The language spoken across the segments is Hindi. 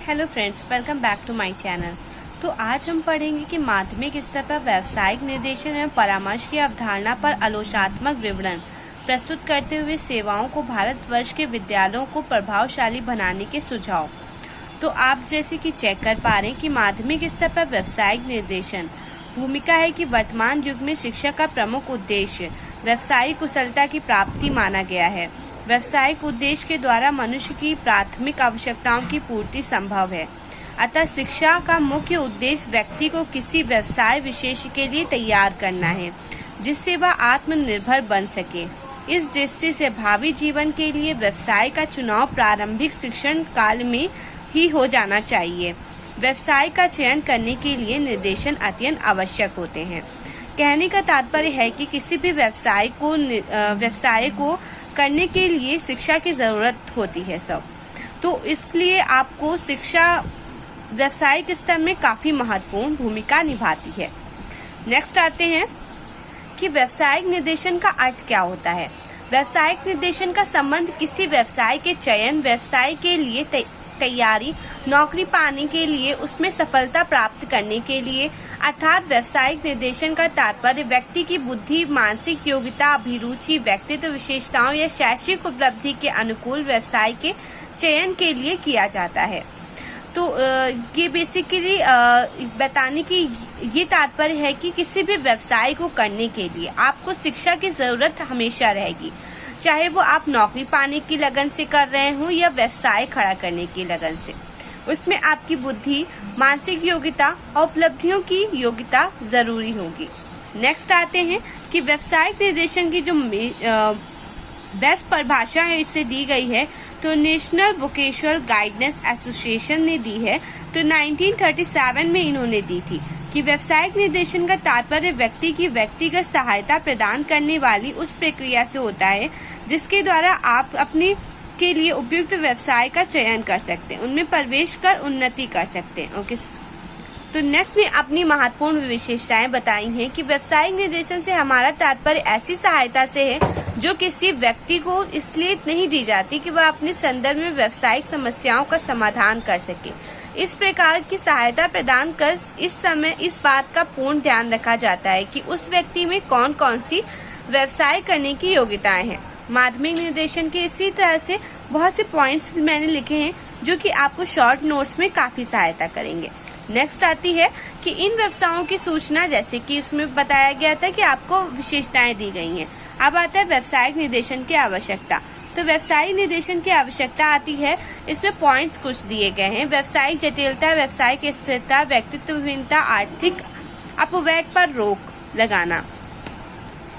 Hello friends, welcome back to my channel. तो आज हम पढ़ेंगे कि माध्यमिक स्तर पर व्यावसायिक निर्देशन एवं परामर्श की अवधारणा पर आलोचनात्मक विवरण प्रस्तुत करते हुए सेवाओं को भारतवर्ष के विद्यालयों को प्रभावशाली बनाने के सुझाव। तो आप जैसे कि चेक कर पा रहे हैं कि माध्यमिक स्तर पर व्यावसायिक निर्देशन भूमिका है कि वर्तमान युग में शिक्षा का प्रमुख उद्देश्य व्यावसायिक कुशलता की प्राप्ति माना गया है। व्यावसायिक उद्देश्य के द्वारा मनुष्य की प्राथमिक आवश्यकताओं की पूर्ति संभव है। अतः शिक्षा का मुख्य उद्देश्य व्यक्ति को किसी व्यवसाय विशेष के लिए तैयार करना है, जिससे वह आत्मनिर्भर बन सके। इस दृष्टि से भावी जीवन के लिए व्यवसाय का चुनाव प्रारंभिक शिक्षण काल में ही हो जाना चाहिए। व्यवसाय का चयन करने के लिए निर्देशन अत्यंत आवश्यक होते हैं। कहने का तात्पर्य है कि किसी भी व्यवसाय को करने के लिए शिक्षा की जरूरत होती है सब। तो इसलिए आपको शिक्षा व्यावसायिक स्तर में काफी महत्वपूर्ण भूमिका निभाती है। नेक्स्ट आते हैं कि व्यावसायिक निर्देशन का अर्थ क्या होता है। व्यावसायिक निर्देशन का संबंध किसी व्यवसाय के चयन, व्यवसाय के लिए तैयारी, नौकरी पाने के लिए, उसमें सफलता प्राप्त करने के लिए, अर्थात व्यावसायिक निर्देशन का तात्पर्य व्यक्ति की बुद्धि, मानसिक योग्यता, अभिरुचि, व्यक्तित्व विशेषताओं या शैक्षिक उपलब्धि के अनुकूल व्यवसाय के चयन के लिए किया जाता है। तो ये बेसिकली बताने की ये तात्पर्य है कि किसी भी व्यवसाय को करने के लिए आपको शिक्षा की जरूरत हमेशा रहेगी, चाहे वो आप नौकरी पाने की लगन से कर रहे हो या व्यवसाय खड़ा करने की लगन से। उसमें आपकी बुद्धि, मानसिक योग्यता और उपलब्धियों की योग्यता जरूरी होगी। नेक्स्ट आते हैं कि व्यावसायिक निर्देशन की जो बेस्ट परिभाषा है इससे दी गई है तो नेशनल वोकेशनल गाइडेंस एसोसिएशन ने दी है। तो 1937 में इन्होंने दी थी कि व्यावसायिक निर्देशन का तात्पर्य व्यक्ति की व्यक्तिगत सहायता प्रदान करने वाली उस प्रक्रिया से होता है जिसके द्वारा आप अपने के लिए उपयुक्त व्यवसाय का चयन कर सकते हैं, उनमें प्रवेश कर उन्नति कर सकते हैं। ओके, तो नेक्स्ट ने अपनी महत्वपूर्ण विशेषताएं बताई हैं कि व्यावसायिक निर्देशन से हमारा तात्पर्य ऐसी सहायता से है जो किसी व्यक्ति को इसलिए नहीं दी जाती कि वह अपने संदर्भ में व्यावसायिक समस्याओं का समाधान कर सके। इस प्रकार की सहायता प्रदान कर इस समय इस बात का पूर्ण ध्यान रखा जाता है कि उस व्यक्ति में कौन कौन सी व्यवसाय करने की योग्यताएं हैं। माध्यमिक निर्देशन के इसी तरह से बहुत से पॉइंट्स मैंने लिखे हैं जो कि आपको शॉर्ट नोट्स में काफी सहायता करेंगे। नेक्स्ट आती है कि इन व्यवसायों की सूचना, जैसे कि इसमें बताया गया था कि आपको विशेषताएं दी गई हैं। अब आता है व्यावसायिक निर्देशन की आवश्यकता। तो व्यावसायिक निर्देशन की आवश्यकता आती है, इसमें पॉइंट्स कुछ दिए गए हैं। व्यावसायिक जटिलता, व्यावसायिक स्थिरता, व्यक्तित्वहीनता, आर्थिक अपव्यय पर रोक लगाना।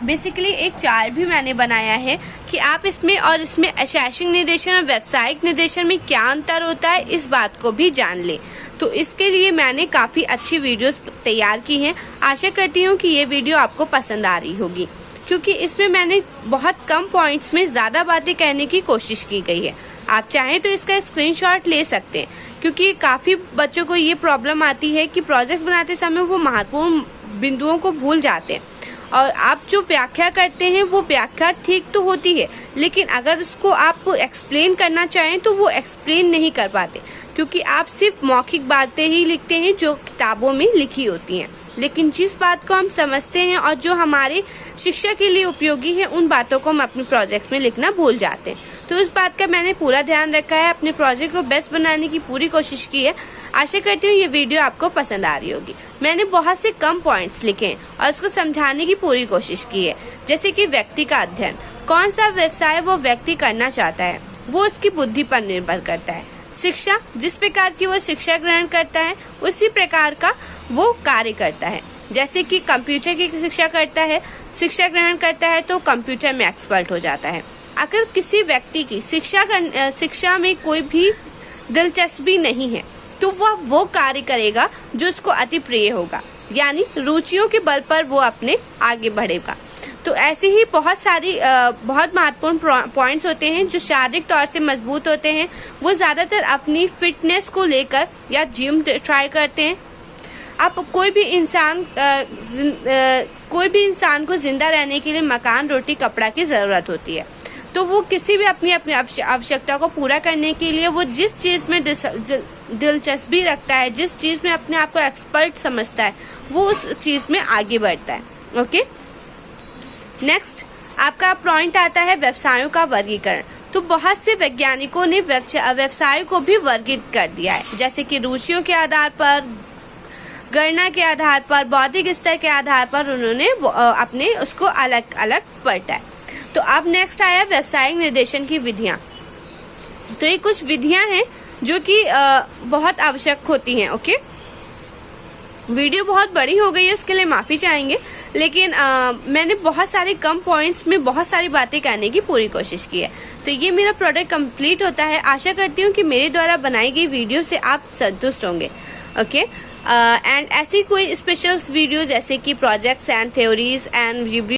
बेसिकली एक चार्ट भी मैंने बनाया है कि आप इसमें और इसमें शैक्षिक निर्देशन और व्यावसायिक निर्देशन में क्या अंतर होता है इस बात को भी जान ले। तो इसके लिए मैंने काफी अच्छी वीडियोस तैयार की हैं। आशा करती हूँ कि ये वीडियो आपको पसंद आ रही होगी, क्योंकि इसमें मैंने बहुत कम पॉइंट्स में ज्यादा बातें कहने की कोशिश की गई है। आप चाहें तो इसका स्क्रीनशॉट ले सकते हैं, क्योंकि काफी बच्चों को ये प्रॉब्लम आती है कि प्रोजेक्ट बनाते समय वो महत्वपूर्ण बिंदुओं को भूल जाते हैं और आप जो व्याख्या करते हैं वो व्याख्या ठीक तो होती है, लेकिन अगर उसको आप एक्सप्लेन करना चाहें तो वो एक्सप्लेन नहीं कर पाते, क्योंकि आप सिर्फ मौखिक बातें ही लिखते हैं जो किताबों में लिखी होती हैं। लेकिन जिस बात को हम समझते हैं और जो हमारे शिक्षा के लिए उपयोगी है उन बातों को हम अपने प्रोजेक्ट में लिखना भूल जाते हैं। तो इस बात का मैंने पूरा ध्यान रखा है, अपने प्रोजेक्ट को बेस्ट बनाने की पूरी कोशिश की है। आशा करती हूँ ये वीडियो आपको पसंद आ रही होगी। मैंने बहुत से कम पॉइंट्स लिखे हैं और उसको समझाने की पूरी कोशिश की है। जैसे कि व्यक्ति का अध्ययन, कौन सा व्यवसाय वो व्यक्ति करना चाहता है वो उसकी बुद्धि पर निर्भर करता है। शिक्षा, जिस प्रकार की वो शिक्षा ग्रहण करता है उसी प्रकार का वो कार्य करता है। जैसे कि कंप्यूटर की शिक्षा ग्रहण करता है तो कंप्यूटर में एक्सपर्ट हो जाता है। अगर किसी व्यक्ति की शिक्षा में कोई भी दिलचस्पी नहीं है तो वह वो कार्य करेगा जो उसको अति प्रिय होगा, यानी रुचियों के बल पर वो अपने आगे बढ़ेगा। तो ऐसे ही बहुत महत्वपूर्ण पॉइंट्स होते हैं जो शारीरिक तौर से मजबूत होते हैं। वो ज्यादातर अपनी फिटनेस को लेकर या जिम ट्राई करते हैं। आप कोई भी इंसान को जिंदा रहने के लिए मकान, रोटी, कपड़ा की जरूरत होती है। तो वो किसी भी अपनी आवश्यकता को पूरा करने के लिए वो जिस चीज में दिलचस्पी रखता है, जिस चीज़ में अपने आप को एक्सपर्ट समझता है, वो उस चीज़ में आगे बढ़ता है। ओके, नेक्स्ट आपका पॉइंट आता है व्यवसायों का वर्गीकरण। तो बहुत से वैज्ञानिकों ने व्यवसाय को भी वर्गीकृत कर दिया है, जैसे कि रुचियों के आधार पर, गणना के आधार पर, बौद्धिक स्तर के आधार पर उन्होंने अपने उसको अलग अलग बांटा है। तो अब नेक्स्ट आया व्यवसायिक निर्देशन की विधियां। तो ये कुछ विधियां हैं जो कि बहुत आवश्यक होती हैं। ओके, वीडियो बहुत बड़ी हो गई है, उसके लिए माफ़ी चाहेंगे, लेकिन मैंने बहुत सारे कम पॉइंट्स में बहुत सारी बातें करने की पूरी कोशिश की है। तो ये मेरा प्रोडक्ट कंप्लीट होता है। आशा करती हूँ कि मेरे द्वारा बनाई गई वीडियो से आप संतुष्ट होंगे। ओके, एंड ऐसी कोई स्पेशल वीडियो जैसे कि प्रोजेक्ट्स एंड थ्योरीज एंड